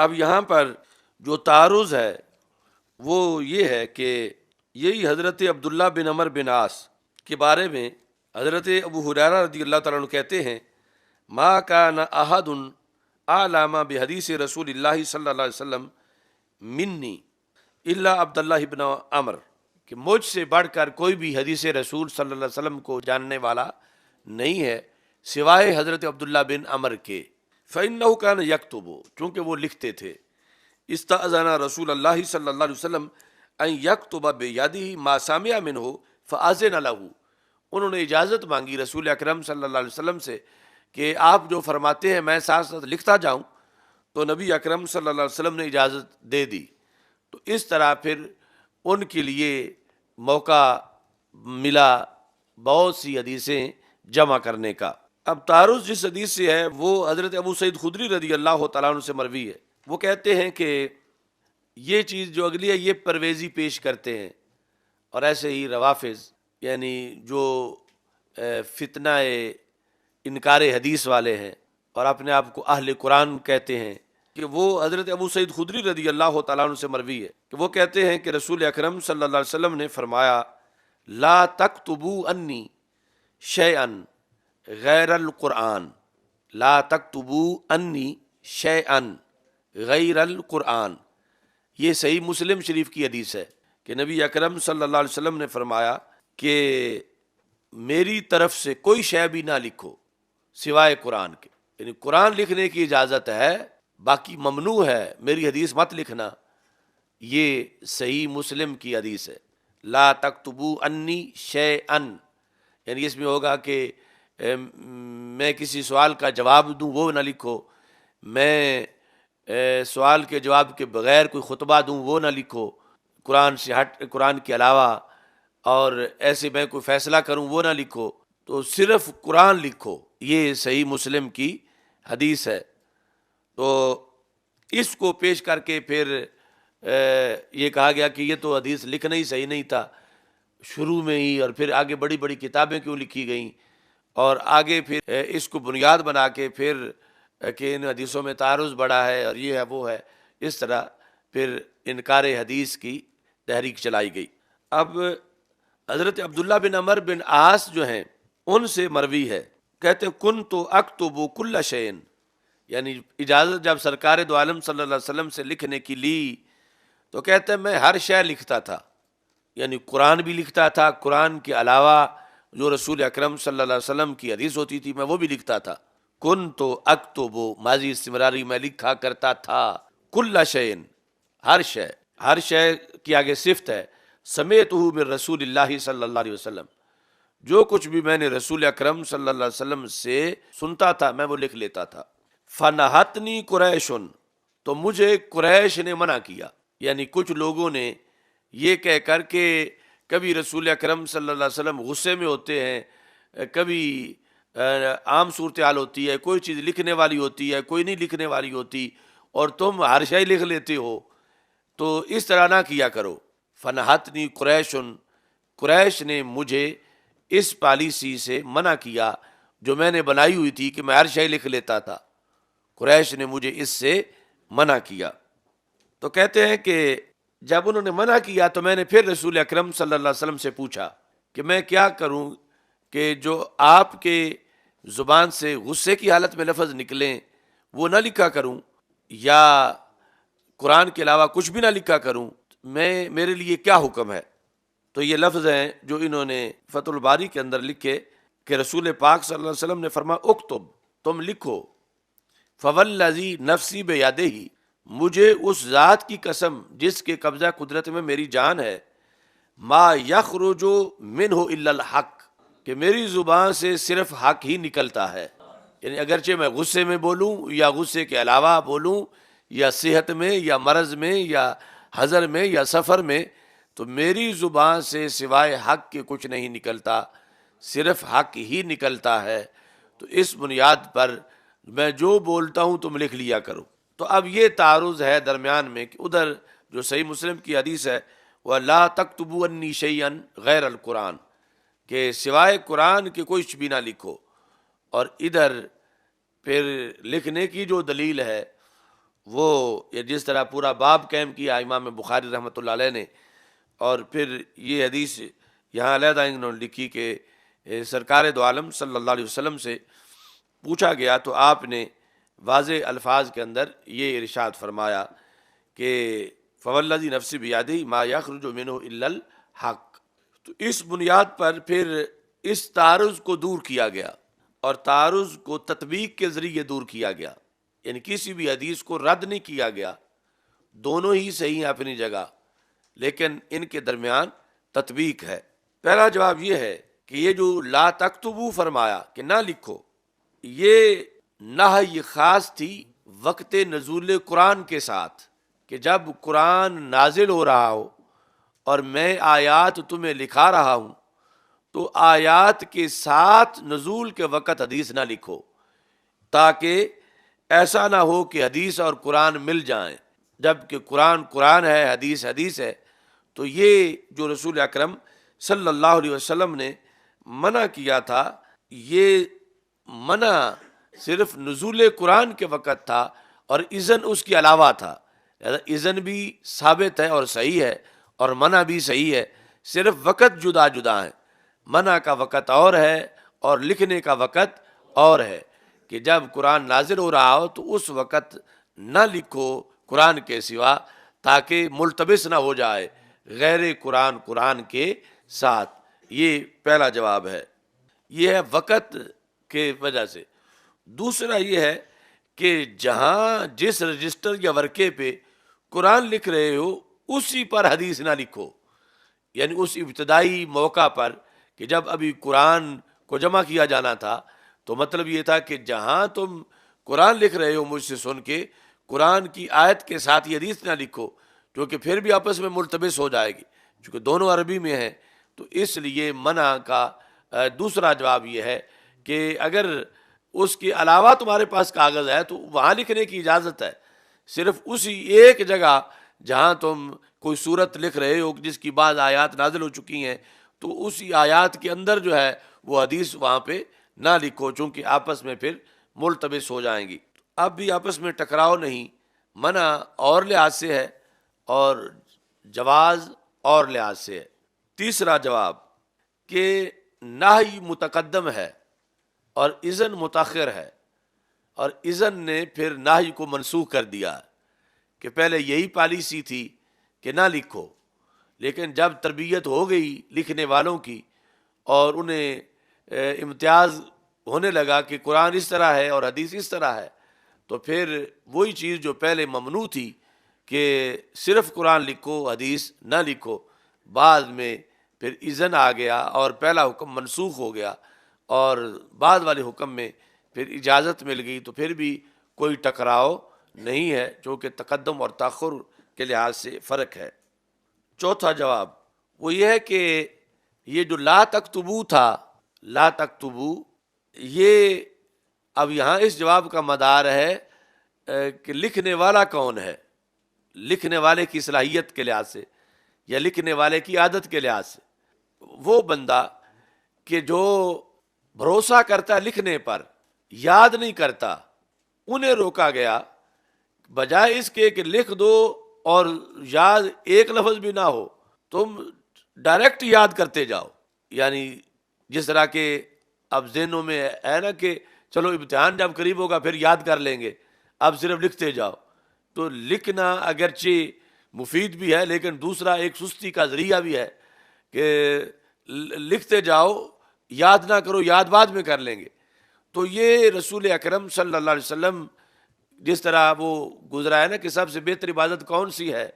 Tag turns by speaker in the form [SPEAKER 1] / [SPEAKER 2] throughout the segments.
[SPEAKER 1] اب یہاں پر جو تعارض ہے وہ یہ ہے کہ یہی حضرت عبداللہ بن عمر بن عاص کے بارے میں حضرت ابو ہریرہ رضی اللہ تعالیٰ عنہ کہتے ہیں ما کان احد اعلم بحدیث رسول اللہ صلی اللہ علیہ وسلم منی الا عبداللہ بن عمر، کہ مجھ سے بڑھ کر کوئی بھی حدیث رسول صلی اللہ علیہ وسلم کو جاننے والا نہیں ہے سوائے حضرت عبداللہ بن عمر کے۔ فإنہ کان یکتب، چونکہ وہ لکھتے تھے، استأذن رسول اللہ صلی اللہ علیہ وسلم ان یکتب بیدہ ما سمع منہ فأذن لہ، انہوں نے اجازت مانگی رسول اکرم صلی اللہ علیہ وسلم سے کہ آپ جو فرماتے ہیں میں ساتھ ساتھ لکھتا جاؤں، تو نبی اکرم صلی اللہ علیہ وسلم نے اجازت دے دی۔ تو اس طرح پھر ان کے لیے موقع ملا بہت سی حدیثیں جمع کرنے کا۔ اب تعارض جس حدیث سے ہے وہ حضرت ابو سعید خدری رضی اللہ تعالیٰ عنہ سے مروی ہے۔ وہ کہتے ہیں کہ یہ چیز جو اگلی ہے یہ پرویزی پیش کرتے ہیں، اور ایسے ہی روافظ یعنی جو فتنہ انکار حدیث والے ہیں اور اپنے آپ کو اہل قرآن کہتے ہیں، کہ وہ حضرت ابو سعید خدری رضی اللہ تعالیٰ عنہ سے مروی ہے کہ وہ کہتے ہیں کہ رسول اکرم صلی اللہ علیہ وسلم نے فرمایا لا تکتبوا انی شیئا غیر القرآن، لا تکتبوا انی شیئا غیر القرآن۔ یہ صحیح مسلم شریف کی حدیث ہے کہ نبی اکرم صلی اللہ علیہ وسلم نے فرمایا کہ میری طرف سے کوئی شے بھی نہ لکھو سوائے قرآن کے، یعنی قرآن لکھنے کی اجازت ہے، باقی ممنوع ہے میری حدیث مت لکھنا۔ یہ صحیح مسلم کی حدیث ہے، لا تکتبوا انی شیئا، یعنی اس میں ہوگا کہ میں کسی سوال کا جواب دوں وہ نہ لکھو، میں سوال کے جواب کے بغیر کوئی خطبہ دوں وہ نہ لکھو، قرآن سے قرآن کے علاوہ، اور ایسے میں کوئی فیصلہ کروں وہ نہ لکھو، تو صرف قرآن لکھو۔ یہ صحیح مسلم کی حدیث ہے۔ تو اس کو پیش کر کے پھر یہ کہا گیا کہ یہ تو حدیث لکھنا ہی صحیح نہیں تھا شروع میں ہی، اور پھر آگے بڑی بڑی کتابیں کیوں لکھی گئیں، اور آگے پھر اس کو بنیاد بنا کے پھر کہ ان حدیثوں میں تعارض بڑا ہے اور یہ ہے وہ ہے، اس طرح پھر انکار حدیث کی تحریک چلائی گئی۔ اب حضرت عبداللہ بن عمر بن عاص جو ہیں ان سے مروی ہے، کہتے کنت اکتب کل شیء، یعنی اجازت جب سرکار دو عالم صلی اللہ علیہ وسلم سے لکھنے کی لی تو کہتے ہیں میں ہر شے لکھتا تھا، یعنی قرآن بھی لکھتا تھا، قرآن کے علاوہ جو رسول اکرم صلی اللہ علیہ وسلم کی حدیث ہوتی تھی میں وہ بھی لکھتا تھا۔ کنت اکتب، ماضی استمراری میں لکھا کرتا تھا، کل شیء، ہر شے، ہر شے کی آگے صفت ہے، سمعتہ من رسول اللہ صلی اللہ علیہ وسلم، جو کچھ بھی میں نے رسول اکرم صلی اللہ علیہ وسلم سے سنتا تھا میں وہ لکھ لیتا تھا۔ فنہتنی قریش، تو مجھے قریش نے منع کیا، یعنی کچھ لوگوں نے یہ کہہ کر کہ کبھی رسول اکرم صلی اللہ علیہ وسلم غصے میں ہوتے ہیں، کبھی عام صورتحال ہوتی ہے، کوئی چیز لکھنے والی ہوتی ہے کوئی نہیں لکھنے والی ہوتی، اور تم ہر شے لکھ لیتے ہو، تو اس طرح نہ کیا کرو۔ فنہتنی قریش، قریش نے مجھے اس پالیسی سے منع کیا جو میں نے بنائی ہوئی تھی کہ میں ہر شے لکھ لیتا تھا، قریش نے مجھے اس سے منع کیا۔ تو کہتے ہیں کہ جب انہوں نے منع کیا تو میں نے پھر رسول اکرم صلی اللہ علیہ وسلم سے پوچھا کہ میں کیا کروں کہ جو آپ کے زبان سے غصے کی حالت میں لفظ نکلیں وہ نہ لکھا کروں، یا قرآن کے علاوہ کچھ بھی نہ لکھا کروں، میرے لیے کیا حکم ہے؟ تو یہ لفظ ہیں جو انہوں نے فتح الباری کے اندر لکھے کہ رسول پاک صلی اللہ علیہ وسلم نے فرمایا اکتب، تم لکھو، فوالذی نفسی بیدہ، مجھے اس ذات کی قسم جس کے قبضہ قدرت میں میری جان ہے، ما یخرج منہ الا الحق، کہ میری زبان سے صرف حق ہی نکلتا ہے، یعنی اگرچہ میں غصے میں بولوں یا غصے کے علاوہ بولوں یا صحت میں یا مرض میں یا حضر میں یا سفر میں، تو میری زبان سے سوائے حق کے کچھ نہیں نکلتا، صرف حق ہی نکلتا ہے۔ تو اس بنیاد پر میں جو بولتا ہوں تم لکھ لیا کرو۔ تو اب یہ تعارض ہے درمیان میں کہ ادھر جو صحیح مسلم کی حدیث ہے وہ لا تکتبوا انی شیئا غیر القرآن، کہ سوائے قرآن کے کچھ بھی نہ لکھو، اور ادھر پھر لکھنے کی جو دلیل ہے وہ یہ جس طرح پورا باب قائم کیا امام بخاری رحمۃ اللہ علیہ نے، اور پھر یہ حدیث یہاں علیحدہ انہوں نے لکھی کہ سرکار دو عالم صلی اللہ علیہ وسلم سے پوچھا گیا تو آپ نے واضح الفاظ کے اندر یہ ارشاد فرمایا کہ فوالذی نفسی بیدہ ما یخرج منہ الا الحق۔ تو اس بنیاد پر پھر اس تعارض کو دور کیا گیا، اور تعارض کو تطبیق کے ذریعے دور کیا گیا، یعنی کسی بھی حدیث کو رد نہیں کیا گیا، دونوں ہی صحیح ہیں اپنی جگہ، لیکن ان کے درمیان تطبیق ہے۔ پہلا جواب یہ ہے کہ یہ جو لا تکتبو فرمایا کہ نہ لکھو، یہ نہی خاص تھی وقت نزول قرآن کے ساتھ، کہ جب قرآن نازل ہو رہا ہو اور میں آیات تمہیں لکھا رہا ہوں تو آیات کے ساتھ نزول کے وقت حدیث نہ لکھو، تاکہ ایسا نہ ہو کہ حدیث اور قرآن مل جائیں، جب کہ قرآن قرآن ہے، حدیث حدیث ہے۔ تو یہ جو رسول اکرم صلی اللہ علیہ وسلم نے منع کیا تھا، یہ منع صرف نزول قرآن کے وقت تھا، اور اذن اس کے علاوہ تھا۔ اذن بھی ثابت ہے اور صحیح ہے، اور منع بھی صحیح ہے، صرف وقت جدا جدا ہے۔ منع کا وقت اور ہے اور لکھنے کا وقت اور ہے، کہ جب قرآن نازل ہو رہا ہو تو اس وقت نہ لکھو قرآن کے سوا، تاکہ ملتبس نہ ہو جائے غیر قرآن قرآن کے ساتھ۔ یہ پہلا جواب ہے، یہ ہے وقت کے وجہ سے۔ دوسرا یہ ہے کہ جہاں جس رجسٹر یا ورقے پہ قرآن لکھ رہے ہو اسی پر حدیث نہ لکھو، یعنی اس ابتدائی موقع پر کہ جب ابھی قرآن کو جمع کیا جانا تھا، تو مطلب یہ تھا کہ جہاں تم قرآن لکھ رہے ہو مجھ سے سن کے، قرآن کی آیت کے ساتھ یہ حدیث نہ لکھو، کیونکہ پھر بھی آپس میں ملتبس ہو جائے گی، چونکہ دونوں عربی میں ہیں۔ تو اس لیے منع کا دوسرا جواب یہ ہے کہ اگر اس کے علاوہ تمہارے پاس کاغذ ہے تو وہاں لکھنے کی اجازت ہے، صرف اسی ایک جگہ جہاں تم کوئی صورت لکھ رہے ہو جس کی بعض آیات نازل ہو چکی ہیں، تو اسی آیات کے اندر جو ہے وہ حدیث وہاں پہ نہ لکھو، چونکہ آپس میں پھر ملتبس ہو جائیں گی۔ اب بھی آپس میں ٹکراؤ نہیں، منع اور لحاظ سے ہے اور جواز اور لحاظ سے ہے۔ تیسرا جواب کہ نہی متقدم ہے اور اذن متاخر ہے، اور اذن نے پھر نہی کو منسوخ کر دیا، کہ پہلے یہی پالیسی تھی کہ نہ لکھو، لیکن جب تربیت ہو گئی لکھنے والوں کی اور انہیں امتیاز ہونے لگا کہ قرآن اس طرح ہے اور حدیث اس طرح ہے، تو پھر وہی چیز جو پہلے ممنوع تھی کہ صرف قرآن لکھو حدیث نہ لکھو، بعد میں پھر اذن آ گیا اور پہلا حکم منسوخ ہو گیا، اور بعد والے حکم میں پھر اجازت مل گئی، تو پھر بھی کوئی ٹکراؤ نہیں ہے، چونکہ تقدم اور تاخر کے لحاظ سے فرق ہے۔ چوتھا جواب وہ یہ ہے کہ یہ جو لا تکتبو تھا، لا تکتبو، یہ اب یہاں اس جواب کا مدار ہے کہ لکھنے والا کون ہے، لکھنے والے کی صلاحیت کے لحاظ سے یا لکھنے والے کی عادت کے لحاظ سے۔ وہ بندہ کہ جو بھروسہ کرتا ہے لکھنے پر، یاد نہیں کرتا، انہیں روکا گیا، بجائے اس کے کہ لکھ دو اور یاد ایک لفظ بھی نہ ہو، تم ڈائریکٹ یاد کرتے جاؤ۔ یعنی جس طرح کہ اب ذہنوں میں ہے نا کہ چلو امتحان جب قریب ہوگا پھر یاد کر لیں گے، اب صرف لکھتے جاؤ۔ تو لکھنا اگرچہ مفید بھی ہے، لیکن دوسرا ایک سستی کا ذریعہ بھی ہے کہ لکھتے جاؤ، یاد نہ کرو، یاد بعد میں کر لیں گے۔ تو یہ رسول اکرم صلی اللہ علیہ وسلم جس طرح وہ گزرا ہے نا کہ سب سے بہتر عبادت کون سی ہے،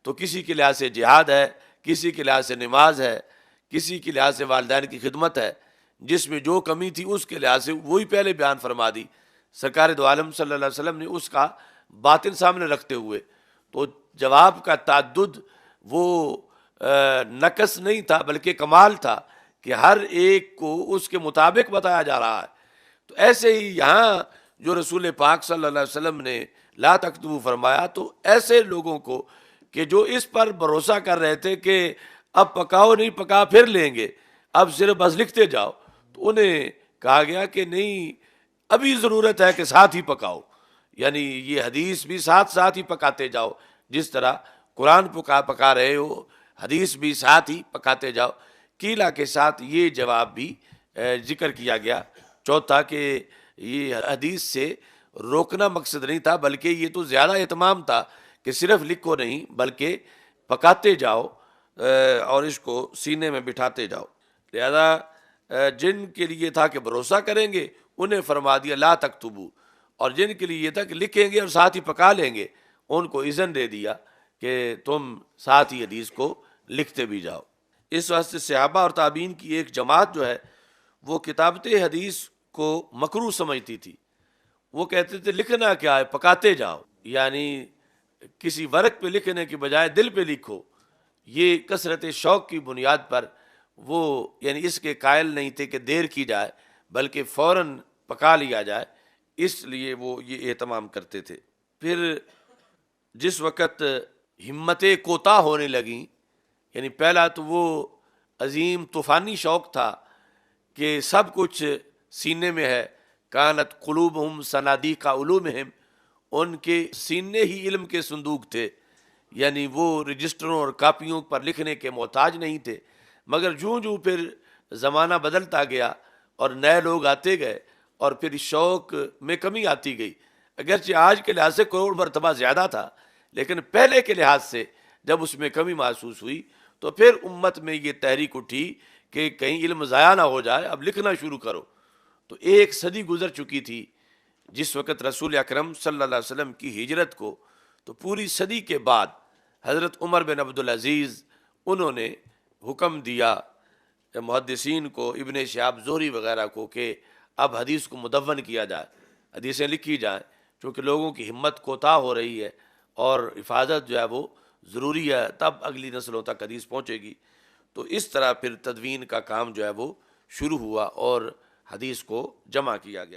[SPEAKER 1] تو کسی کے لحاظ سے جہاد ہے، کسی کے لحاظ سے نماز ہے، کسی کے لحاظ سے والدین کی خدمت ہے، جس میں جو کمی تھی اس کے لحاظ سے وہی پہلے بیان فرما دی سرکار دو عالم صلی اللہ علیہ وسلم نے، اس کا باطن سامنے رکھتے ہوئے۔ تو جواب کا تعدد وہ نقص نہیں تھا بلکہ کمال تھا کہ ہر ایک کو اس کے مطابق بتایا جا رہا ہے۔ تو ایسے ہی یہاں جو رسول پاک صلی اللہ علیہ وسلم نے لا تکتبو فرمایا، تو ایسے لوگوں کو کہ جو اس پر بھروسہ کر رہے تھے کہ اب پکاؤ نہیں، پکا پھر لیں گے، اب صرف بس لکھتے جاؤ، تو انہیں کہا گیا کہ نہیں، ابھی ضرورت ہے کہ ساتھ ہی پکاؤ، یعنی یہ حدیث بھی ساتھ ساتھ ہی پکاتے جاؤ، جس طرح قرآن پکا رہے ہو، حدیث بھی ساتھ ہی پکاتے جاؤ۔ قیلا کے ساتھ یہ جواب بھی ذکر کیا گیا۔ چوتھا کہ یہ حدیث سے روکنا مقصد نہیں تھا، بلکہ یہ تو زیادہ اہتمام تھا کہ صرف لکھو نہیں بلکہ پکاتے جاؤ اور اس کو سینے میں بٹھاتے جاؤ۔ لہذا جن کے لیے تھا کہ بھروسہ کریں گے انہیں فرما دیا لا تکتبو، اور جن کے لیے یہ تھا کہ لکھیں گے اور ساتھ ہی پکا لیں گے ان کو اذن دے دیا کہ تم ساتھ ہی حدیث کو لکھتے بھی جاؤ۔ اس واسطے صحابہ اور تابعین کی ایک جماعت جو ہے وہ کتابت حدیث کو مکروہ سمجھتی تھی۔ وہ کہتے تھے لکھنا کیا ہے، پکاتے جاؤ، یعنی کسی ورق پہ لکھنے کی بجائے دل پہ لکھو۔ یہ کثرت شوق کی بنیاد پر وہ یعنی اس کے قائل نہیں تھے کہ دیر کی جائے بلکہ فوراً پکا لیا جائے، اس لیے وہ یہ اہتمام کرتے تھے۔ پھر جس وقت ہمتیں کوتاہ ہونے لگیں، یعنی پہلا تو وہ عظیم طوفانی شوق تھا کہ سب کچھ سینے میں ہے، کانت قلوبہم صنادیق علومہم، ان کے سینے ہی علم کے صندوق تھے، یعنی وہ رجسٹروں اور کاپیوں پر لکھنے کے محتاج نہیں تھے۔ مگر جوں پھر زمانہ بدلتا گیا اور نئے لوگ آتے گئے اور پھر اس شوق میں کمی آتی گئی، اگرچہ آج کے لحاظ سے کروڑ مرتبہ زیادہ تھا، لیکن پہلے کے لحاظ سے جب اس میں کمی محسوس ہوئی تو پھر امت میں یہ تحریک اٹھی کہ کہیں علم ضائع نہ ہو جائے، اب لکھنا شروع کرو۔ تو ایک صدی گزر چکی تھی جس وقت رسول اکرم صلی اللہ علیہ وسلم کی ہجرت کو، تو پوری صدی کے بعد حضرت عمر بن عبدالعزیز انہوں نے حکم دیا محدثین کو، ابن شہاب زہری وغیرہ کو، کہ اب حدیث کو مدون کیا جائے، حدیثیں لکھی جائیں، چونکہ لوگوں کی ہمت کوتاہ ہو رہی ہے اور حفاظت جو ہے وہ ضروری ہے، تب اگلی نسلوں تک حدیث پہنچے گی۔ تو اس طرح پھر تدوین کا کام جو ہے وہ شروع ہوا اور حدیث کو جمع کیا گیا۔